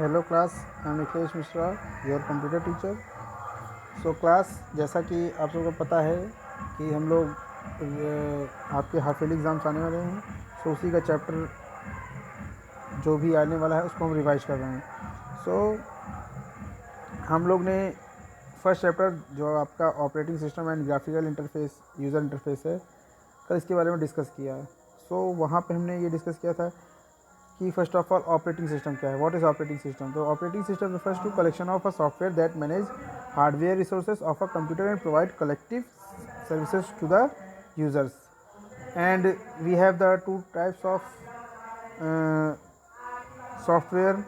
Hello class, I am Akhilesh Mishra, your computer teacher. So class, जैसा कि आप लोगों को पता है कि हम लोग आपके हाफ ईयरली एग्ज़ाम्स आने वाले हैं। सो उसी का चैप्टर जो भी आने वाला है उसको हम रिवाइज कर रहे हैं। सो हम लोग ने फर्स्ट चैप्टर जो आपका operating system and graphical interface user interface है, कल इसके बारे में डिस्कस किया। सो वहाँ पे हमने ये डिस्कस किया था कि first of all operating system क्या है, व्हाट इज ऑपरेटिंग सिस्टम। तो operating system refers to collection of a software that manage hardware resources of a computer and provide collective services to the users. And we have the two types of software,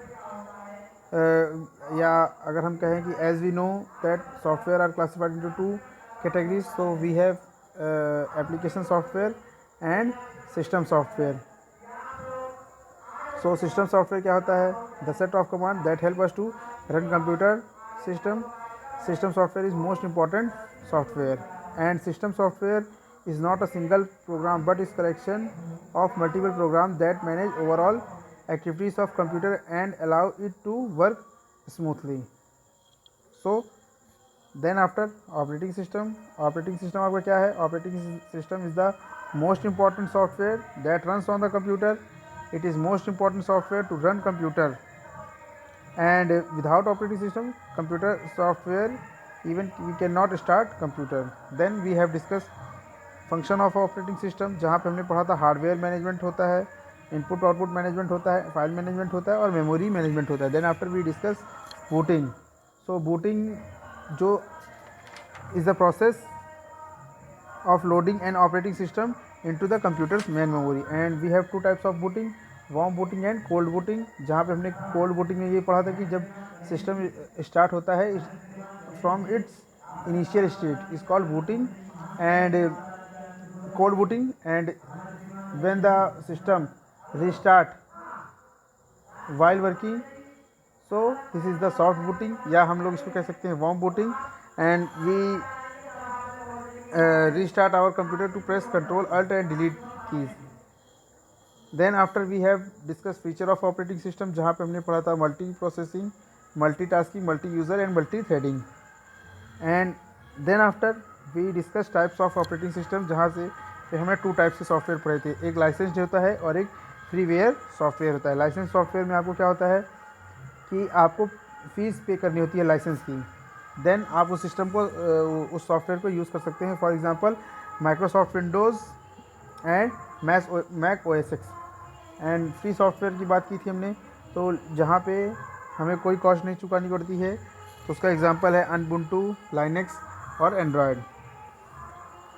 या अगर हम कहें कि as we know that software are classified into two categories. So we have application software and system software. So system software क्या होता है? The set of command that help us to run computer system. System software is most important software, and system software is not a single program but is collection of multiple programs that manage overall activities of computer and allow it to work smoothly. So then after operating system आपका क्या है? Operating system is the most important software that runs on the computer. It is most important software to run computer, and without operating system computer software even we cannot start computer. Then we have discussed function of operating system, जहाँ पे हमने पढ़ा था hardware management होता है, input output management होता है, file management होता है और मेमोरी मैनेजमेंट होता है। Then after we discuss booting. So booting जो is the process of loading an operating system into the computer's main memory, and we have two types of booting, warm booting and cold booting। जहाँ पे हमने cold booting में ये पढ़ा था कि जब सिस्टम स्टार्ट होता है from its initial state is called booting, and cold booting, and when the system restart while working, so this is the soft booting, या हम लोग इसको कह सकते हैं warm booting। and we restart our computer to press Ctrl Alt and delete keys. Then after we have discussed feature of operating system, जहाँ पे हमने पढ़ा था multi processing, multitasking, multi user and multi threading. And then after we discuss types of operating system, जहाँ से फिर हमने two types के सॉफ्टवेयर पढ़े थे, एक लाइसेंस्ड होता है और एक फ्रीवेयर सॉफ्टवेयर होता है। लाइसेंस सॉफ्टवेयर में आपको क्या होता है कि आपको फीस पे करनी होती है लाइसेंस की, देन आप उस सिस्टम को उस सॉफ्टवेयर को यूज़ कर सकते हैं। For example Microsoft Windows and Mac OS X. And free software की बात की थी हमने, तो जहाँ पे हमें कोई कॉस्ट नहीं चुकानी पड़ती है, तो उसका एग्जांपल है अनबुंटू, लाइनेक्स और Android.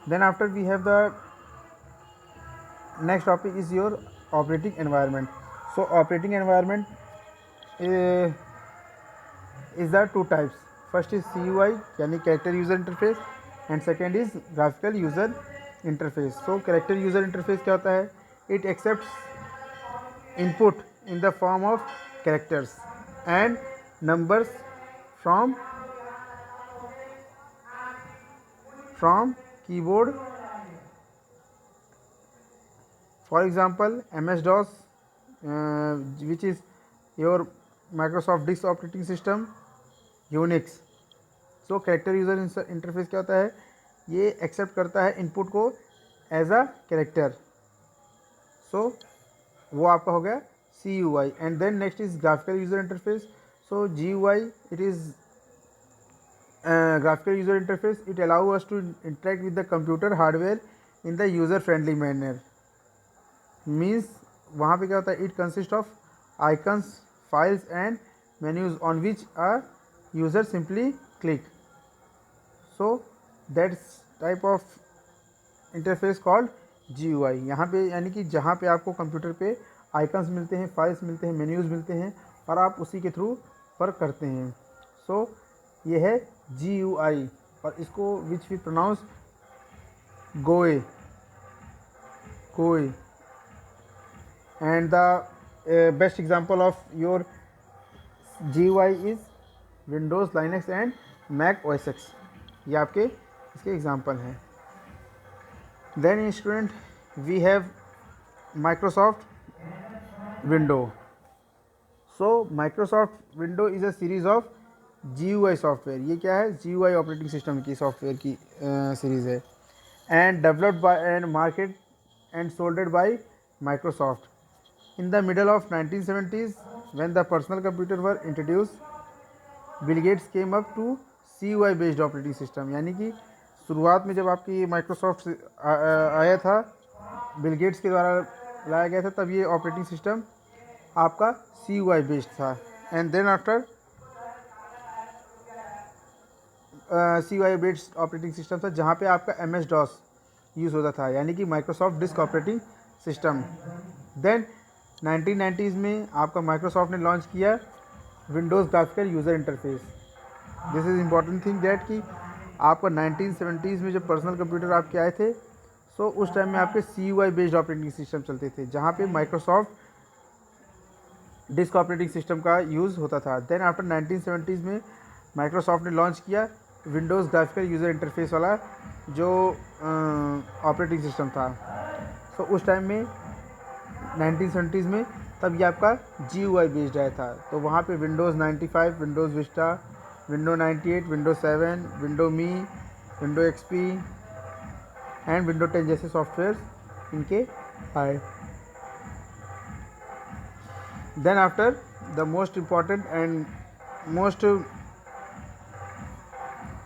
Then after we have the next topic is your operating environment. So operating environment is the two types. First is CUI यानी character user interface, and second is graphical user interface. So character user interface क्या होता है? It accepts input in the form of characters and numbers from keyboard. For example MS-DOS, which is your Microsoft Disk operating system, Unix. So character user interface क्या होता है? ये accept करता है input को एज अ कैरेक्टर। सो वो आपका हो गया CUI। And then next is graphical user interface. So GUI it is graphical user interface, it allow us to interact with the computer hardware in the user friendly manner. Means वहाँ पे क्या होता है? It consist of icons, files and menus on which a user simply click. So that's type of interface called GUI। यहाँ पे यानी कि जहाँ पे आपको कंप्यूटर पे आइकन्स मिलते हैं, फाइल्स मिलते हैं, मेन्यूज़ मिलते हैं और आप उसी के थ्रू वर्क करते हैं। सो ये है GUI, और इसको which we pronounce gooey. And the best example of your GUI is Windows, Linux and Mac OS X. ये आपके इसके एग्जाम्पल हैं। Then student we have Microsoft window. So Microsoft window is a series of GUI software. ये क्या है? GUI operating system की software की series है। And developed by and market and solded by Microsoft in the middle of 1970s when the personal computer were introduced Bill Gates came up to CUI based operating system. यानी कि शुरुआत में जब आपकी Microsoft आया था, Bill Gates के द्वारा लाया गया था, तब ये ऑपरेटिंग सिस्टम आपका CUI बेस्ड था। And then after CUI based operating system था जहाँ पे आपका MS DOS यूज़ होता था, यानी कि Microsoft disk operating system. Then 1990s में आपका माइक्रोसॉफ्ट ने लॉन्च किया Windows graphical user interface. This is important thing that कि आपका 1970s में जब पर्सनल कंप्यूटर आपके आए थे, सो उस टाइम में आपके CUI बेस्ड ऑपरेटिंग सिस्टम चलते थे जहाँ पे माइक्रोसॉफ्ट डिस्क ऑपरेटिंग सिस्टम का यूज़ होता था। देन आफ्टर 1970s में माइक्रोसॉफ्ट ने लॉन्च किया विंडोज़ ग्राफिकल यूज़र इंटरफेस वाला जो ऑपरेटिंग सिस्टम था। सो उस टाइम में 1970s में तब ये आपका GUI बेस्ड आया था। तो वहाँ पे Windows 95, Windows Vista, window 98, window 7, window Me, window XP and window 10 जैसे सॉफ्टवेयर इनके आए। Then after the most important and most,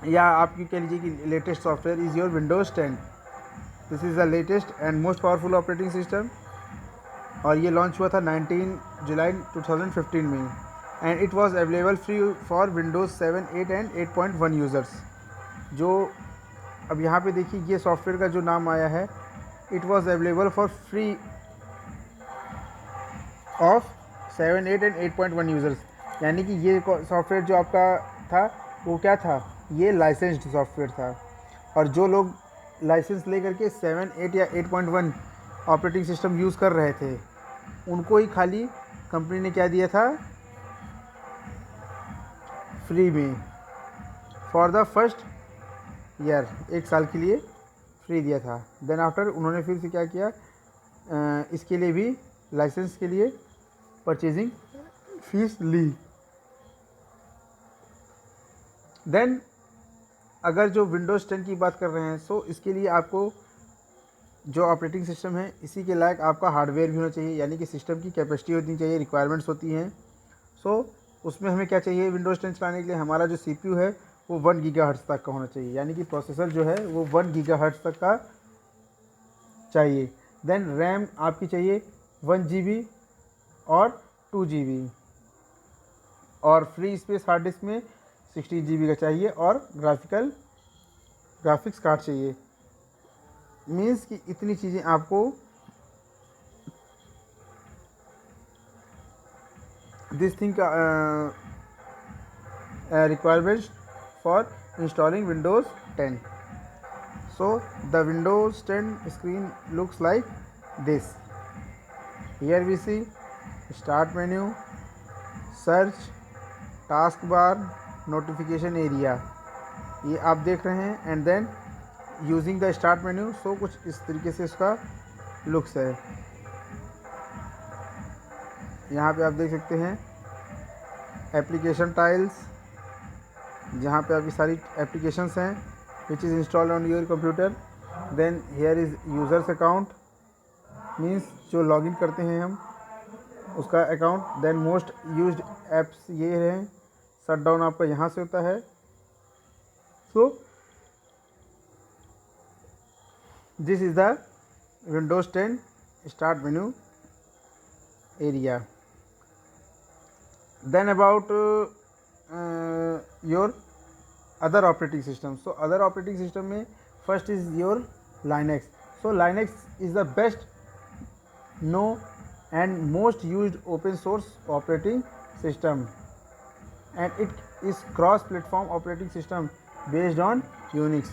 या आप ये कह लीजिए कि latest software is your Windows 10। This is the latest and most powerful operating system और ये लॉन्च हुआ था 19 जुलाई 2015 में। And it was available free for Windows 7, 8 and 8.1 users. जो अब यहाँ पे देखिए ये सॉफ्टवेयर का जो नाम आया है, it was available for free of 7, 8 and 8.1 users. यानी कि ये सॉफ्टवेयर जो आपका था वो क्या था? ये लाइसेंस्ड सॉफ्टवेयर था। और जो लोग लाइसेंस लेकर के 7, 8 या 8.1 ऑपरेटिंग सिस्टम यूज़ कर रहे थे, उनको ही खाली कंपनी ने क्या दिया था? फ्री में फॉर द फर्स्ट ईयर, 1 साल के लिए फ्री दिया था। देन आफ्टर उन्होंने फिर से क्या किया, इसके लिए भी लाइसेंस के लिए परचेजिंग फीस ली। देन अगर जो विंडोज़ 10 की बात कर रहे हैं, सो इसके लिए आपको जो ऑपरेटिंग सिस्टम है इसी के लायक आपका हार्डवेयर भी होना चाहिए, यानी कि सिस्टम की कैपेसिटी होनी चाहिए, रिक्वायरमेंट्स होती हैं। सो उसमें हमें क्या चाहिए? विंडोज़ 10 चलाने के लिए हमारा जो CPU है वो 1 गीगाहर्ट्ज़ तक का होना चाहिए, यानी कि प्रोसेसर जो है वो 1 गीगाहर्ट्ज़ तक का चाहिए। देन रैम आपकी चाहिए 1 GB और 2 GB, और फ्री स्पेस हार्ड डिस्क में 16 GB का चाहिए, और ग्राफिक्स कार्ड चाहिए। मीन्स कि इतनी चीज़ें आपको दिस थिंग का requirements for installing Windows 10। So the Windows 10 screen looks like this. Here we see start menu, search, task bar, notification area, ये आप देख रहे हैं। And then using the start menu, so कुछ इस तरीके से इसका लुक्स है। यहाँ पे आप देख सकते हैं एप्लीकेशन टाइल्स, जहाँ पे आपकी सारी एप्लीकेशंस हैं which is installed on your computer. Then here is users account, means जो लॉगिन करते हैं हम उसका अकाउंट। देन मोस्ट यूज्ड ऐप्स ये हैं। शट डाउन आपका यहाँ से होता है। So this is the Windows 10 start menu area. Then about your other operating system. So other operating system में first is your Linux. So Linux is the best known and most used open source operating system, and it is cross platform operating system based on Unix.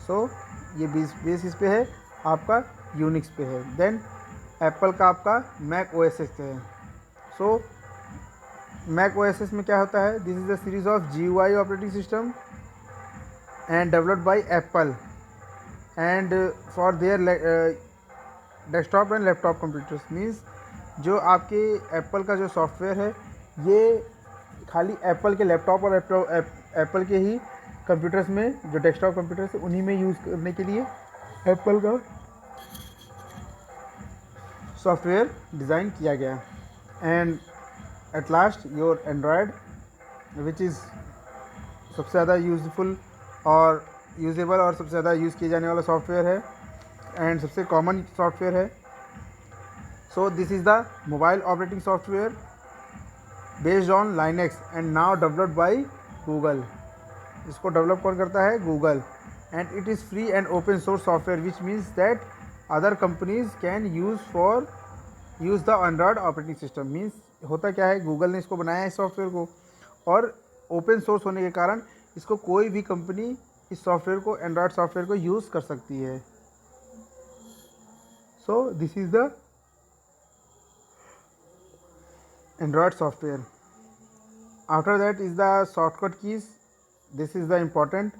So ये base इस पे है, आपका Unix पे है। Then Apple का आपका Mac OS है। सो मैक OS में क्या होता है? This is the series of GUI operating system and developed bye Apple and for their desktop and laptop computers. Means जो आपके एप्पल का जो सॉफ्टवेयर है ये खाली एप्पल के लैपटॉप और एप्पल के ही कंप्यूटर्स में, जो डेस्कटॉप कंप्यूटर्स है उन्हीं में यूज़ करने के लिए एप्पल का सॉफ्टवेयर डिज़ाइन किया गया। And at last your Android, which is सबसे ज़्यादा यूज़फुल और यूजेबल और सबसे ज़्यादा यूज़ किए जाने वाला सॉफ्टवेयर है एंड सबसे कॉमन सॉफ्टवेयर है। So this is the mobile operating software based on Linux and now developed by Google. इसको डेवलप कौन करता है? Google. And it is free and open source software which means that other companies can use the Android operating system. Means होता क्या है, Google ने इसको बनाया है इस सॉफ्टवेयर को, और ओपन सोर्स होने के कारण इसको कोई भी कंपनी इस सॉफ्टवेयर को, एंड्रॉयड सॉफ्टवेयर को यूज़ कर सकती है। So this is the Android software. After that is the shortcut keys. This is the important.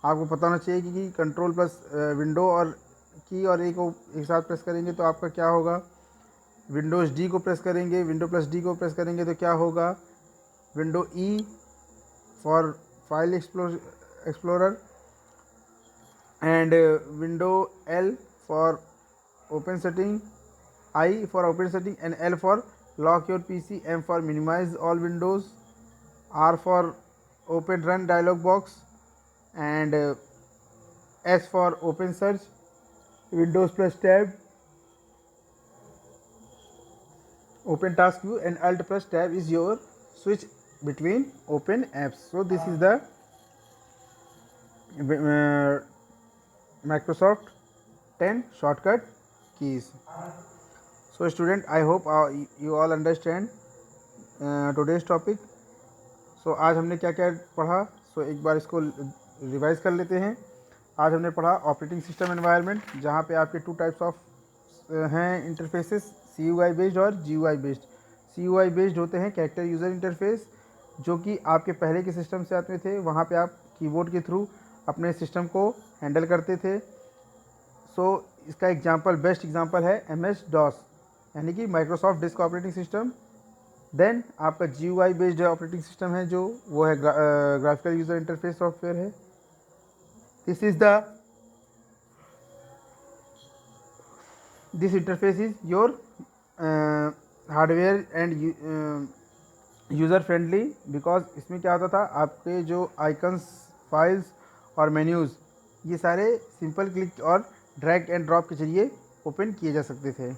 आपको पता होना चाहिए कि कंट्रोल प्लस विंडो और की और ए को एक साथ प्रेस करेंगे तो आपका क्या होगा, विंडोज़ डी को प्रेस करेंगे, विंडो प्लस डी को प्रेस करेंगे तो क्या होगा, window E for file explorer and window L for open setting, I for open setting and L for lock your PC, M for minimize all windows, R for open run dialog box and S for open search, Windows plus tab, open task view and Alt plus tab is your switch between open apps. So this is the Microsoft 10 shortcut keys. So student, I hope you all understand today's topic. So आज हमने क्या क्या पढ़ा, so एक बार इसको revise कर लेते हैं। आज हमने पढ़ा ऑपरेटिंग सिस्टम एनवायरनमेंट, जहाँ पे आपके 2 टाइप्स ऑफ हैं इंटरफेसेस, CUI बेस्ड और GUI बेस्ड। CUI बेस्ड होते हैं कैरेक्टर यूज़र इंटरफेस, जो कि आपके पहले के सिस्टम से आते थे, वहाँ पे आप कीबोर्ड के थ्रू अपने सिस्टम को हैंडल करते थे। सो इसका एग्जांपल, बेस्ट एग्जांपल है MS-DOS, यानी कि Microsoft disk operating system. Then आपका GUI बेस्ड ऑपरेटिंग सिस्टम है, जो वो है ग्राफिकल यूज़र इंटरफेस सॉफ्टवेयर है। This interface is your hardware and user friendly, because इसमें क्या होता था, आपके जो आइकन्स, फाइल्स और मेन्यूज़, ये सारे सिंपल क्लिक और ड्रैग एंड ड्रॉप के जरिए ओपन किए जा सकते थे।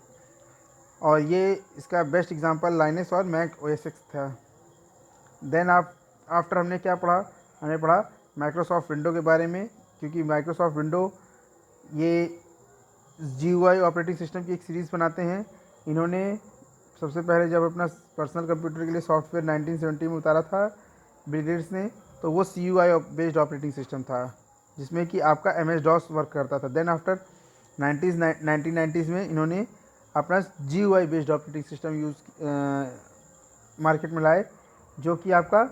और ये इसका बेस्ट एग्जांपल लाइनक्स और मैक OS X था। देन आफ्टर हमने क्या पढ़ा, हमने पढ़ा माइक्रोसॉफ्ट विंडो के बारे में, क्योंकि माइक्रोसॉफ्ट विंडो ये GUI ऑपरेटिंग सिस्टम की एक सीरीज़ बनाते हैं। इन्होंने सबसे पहले जब अपना पर्सनल कंप्यूटर के लिए सॉफ्टवेयर 1970 में उतारा था बिल गेट्स ने, तो वो CUI बेस्ड ऑपरेटिंग सिस्टम था, जिसमें कि आपका MS-DOS वर्क करता था। देन आफ्टर 1990s में इन्होंने अपना GUI based operating system market में लाए, जो कि आपका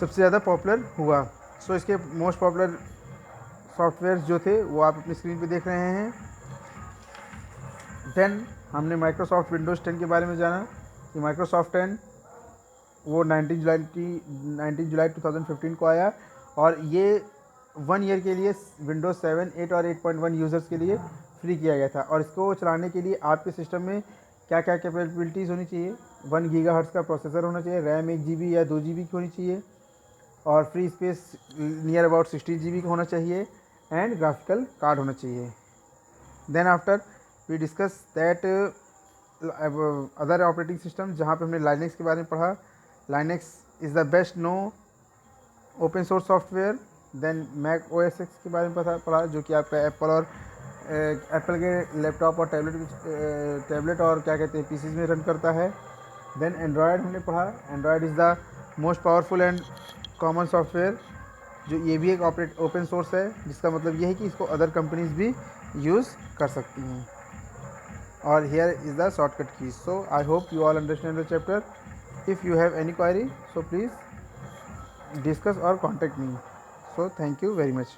सबसे ज़्यादा पॉपुलर हुआ। सो इसके मोस्ट पॉपुलर सॉफ्टवेयर जो थे वो आप अपनी स्क्रीन पे देख रहे हैं। देन हमने माइक्रोसॉफ्ट विंडोज़ 10 के बारे में जाना कि माइक्रोसॉफ्ट 10 वो 19 जुलाई 2015 को आया, और ये 1 ईयर के लिए विंडोज़ 7, 8 और 8.1 यूज़र्स के लिए फ्री किया गया था। और इसको चलाने के लिए आपके सिस्टम में क्या क्या कैपेबिलिटीज़ होनी चाहिए, 1 गीगाहर्ट्ज़ का प्रोसेसर होना चाहिए, रैम 1 GB या 2 GB की होनी चाहिए, और free space near about 16 GB का होना चाहिए, एंड ग्राफिकल कार्ड होना चाहिए। Then after we discuss that other operating system, जहाँ पे हमने लाइनेक्स के बारे में पढ़ा। Linux is the best no open source software. Then Mac OS X के बारे में पढ़ा, जो कि आपका एप्पल के लैपटॉप और टैबलेट और क्या कहते हैं PCs में रन करता है। देन एंड्रॉयड हमने पढ़ा। Android is the most powerful and common software, जो ये भी एक ओपन सोर्स है, जिसका मतलब ये है कि इसको अदर कंपनीज भी यूज़ कर सकती हैं। और here is the shortcut keys. So I hope you all understand the chapter. If you have any query, so please discuss or contact me. So thank you very much.